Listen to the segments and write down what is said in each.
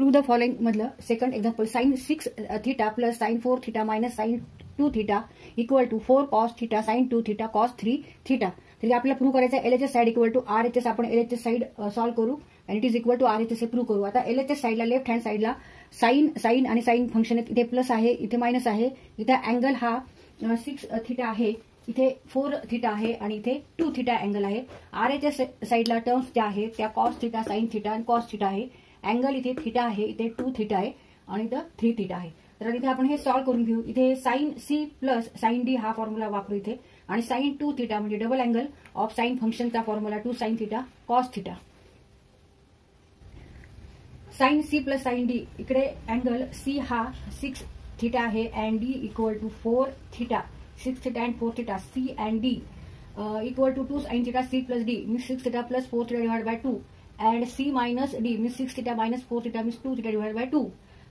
Prove the following मधलं second example. Sine 6 theta plus sine 4 theta minus sine 2 theta equal to 4 cos theta sine 2 theta cos 3 theta. तर आपल्याला prove करायचं आहे LHS side equal to RHS. आपण LHS side solve करू आणि it is equal to RHS हे prove करू. आता LHS साइडला लेफ्ट हँड साइडला साइन आणि साइन फंक्शन आहेत. इथे प्लस आहे, इथे मायनस आहे. इथे अँगल हा 6 थीटा आहे, इथे 4 थीटा आहे आणि इथे 2 थीटा अँगल आहे. RHS साइडला टर्म्स ज्या आहेत त्या कॉस थीटा साइन थीटा आणि कॉस थीटा आहे. अँगल इथे थीटा आहे, इथे 2 थीटा आहे आणि इथं 3 थीटा आहे. तर इथे आपण हे सॉल्व्ह करून घेऊ. इथे sine C plus sine D हा फॉर्म्युला वापरू इथे आणि साइन 2 थीटा म्हणजे डबल अँगल ऑफ साइन फंक्शनचा formula 2 sine theta cos theta. Sine C plus sine D इकडे अँगल C हा 6 थीटा आहे and D equal to 4 theta. 6 theta and 4 theta. C and D equal to 2 sine theta C plus D means 6 theta plus 4 theta divide by 2 and C minus D means 6 theta minus 4 theta means 2 theta divide by 2.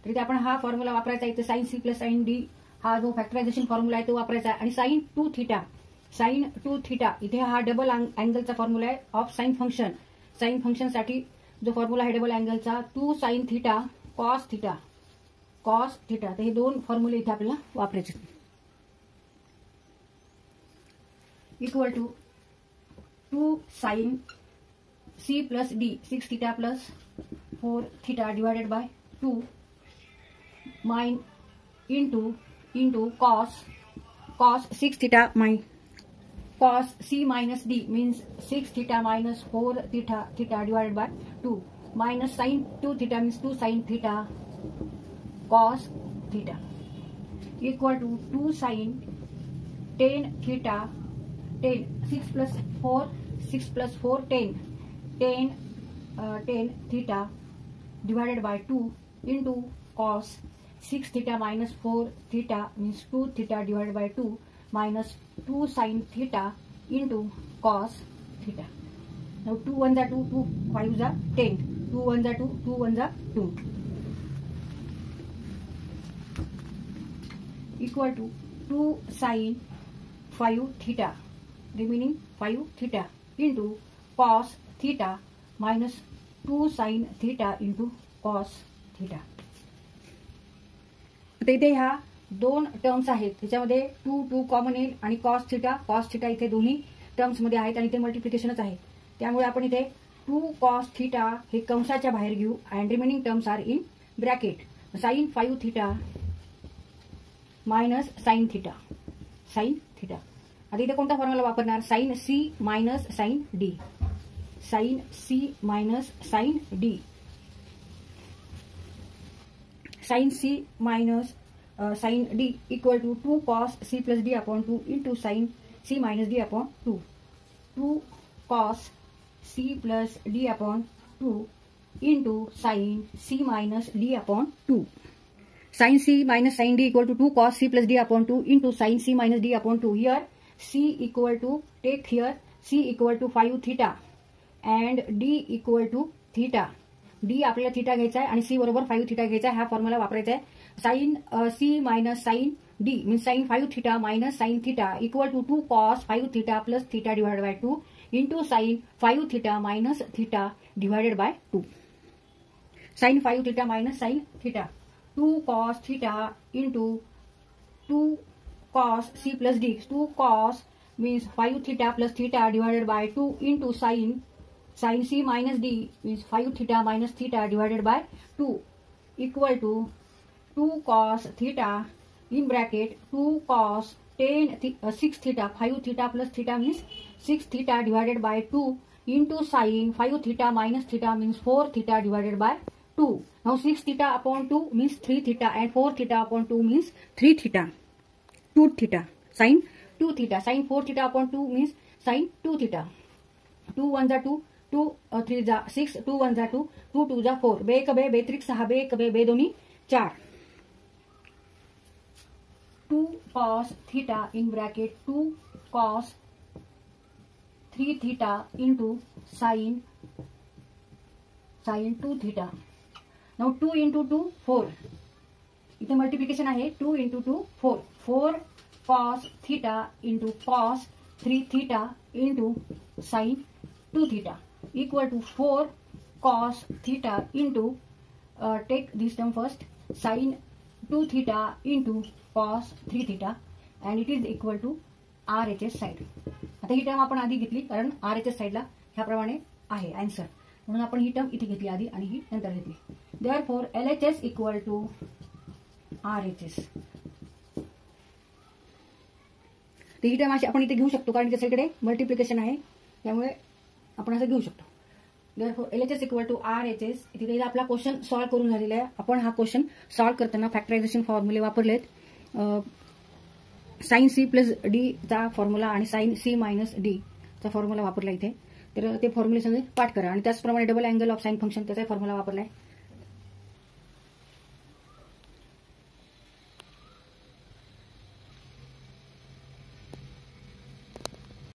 तर इथे आपण हा formula वापरायचा. इथे sine C plus sine D हा जो factorisation formula आहे तो वापरायचा आणि साइन 2 थीटा इथे हा डबल अँगलचा फॉर्म्युला आहे ऑफ साइन फंक्शन. साइन फंक्शनसाठी जो फॉर्म्युला आहे डबल अँगलचा 2 साइन थीटा कॉस थीटा. तर हे दोन फॉर्म्युले इथे आपल्याला वापरायचे. Equal to 2 sine C plus D 6 theta plus 4 theta divided by 2 माइन into cos 6 theta cos C minus D means 6 theta minus 4 theta divided by 2 minus sin 2 theta means 2 sin theta cos theta equal to 2 sin 10 theta 10 6 plus 4 10 theta divided by 2 into cos 6 theta minus 4 theta means 2 theta divided by 2 minus 2 sin theta into cos theta. Now 2 1s are 2, 2 5s are 10, 2 1s are 2, 2 1s are 2 equal to 2 sin 5 theta remaining 5 theta into cos theta minus 2 sin theta into cos theta. आता इथे ह्या दोन terms आहेत त्याच्यामध्ये 2 common येईल आणि cos theta इथे दोन्ही टर्म्स मध्ये आहेत आणि इथे मल्टिप्लिकेशनच आहे. त्यामुळे आपण इथे 2 कॉस थिटा हे कंसाच्या बाहेर घेऊ and remaining terms are in bracket. Sine 5 theta minus sine theta. आता इथे कोणता फॉर्म्युला वापरणार. Sine C minus sine D. Sine C minus sine D. Sine C minus sin D equal to 2 cos C plus D upon 2 into sin C minus D upon 2. 2 cos C plus D upon 2 into sin C minus D upon 2. Sin C minus sin D equal to 2 cos C plus D upon 2 into sin C minus D upon 2. Here C equal to, take here C equal to 5 theta and D equal to theta. D आपल्याला theta घ्यायचा आहे आणि C बरोबर 5 theta घ्यायचा आहे. हा formula वापरायचा आहे. Sine C minus sine D means sine 5 theta minus sine theta equal to 2 cos 5 theta plus theta divided by 2 into sine 5 theta minus theta divided by 2. Sine 5 theta minus sine theta 2 cos theta into 2 cos C plus D. 2 cos means 5 theta plus theta divided by 2 into sine C minus D means 5 theta minus theta divided by 2 equal to 2 cos theta in bracket 2 cos 6 theta 5 theta plus theta means 6 theta divided by 2 into sin 5 theta minus theta means 4 theta divided by 2. Now 6 theta upon 2 means 3 theta and 4 theta upon 2 means 3 theta. 2 theta sin 2 theta sin 4 theta upon 2 means sin 2 theta. 2 1s are 2 2 3 जा 6 2 1 जा 2 2 2 जा 4 बे 1 बे बे 3 6 बे 1 बे बे दोन्ही 4. 2 cos theta in bracket 2 cos 3 theta into sin 2 theta. Now 2 into 2 4 इथे मल्टिप्लिकेशन आहे. 2 into 2 4 cos theta into cos 3 theta into sin 2 theta equal to 4 cos theta into take this term first, sine 2 theta into cos 3 theta and it is equal to RHS side. आता ही term आपण आधी घेतली कारण RHS साईडला ह्याप्रमाणे आहे answer, म्हणून आपण ही टर्म इथे घेतली आधी आणि ही नंतर घेतली. Therefore LHS equal to RHS. तर ही टर्म अशी आपण इथे घेऊ शकतो कारण त्याच्याकडे मल्टिप्लिकेशन आहे, त्यामुळे आपण असं घेऊ शकतो. Therefore LHS equal to RHS. तिथे आपला क्वेश्चन सॉल्व्ह करून झालेला आहे. आपण हा क्वेश्चन सॉल्व्ह करताना फॅक्टरायझेशन फॉर्म्युले वापरलेत. साइन C प्लस D चा फॉर्म्युला आणि साइन C मायनस D चा फॉर्म्युला वापरला इथे. तर ते फॉर्म्युलेशन पाठ करा आणि त्याचप्रमाणे double angle of sine function त्याचा फॉर्म्युला वापरलाय.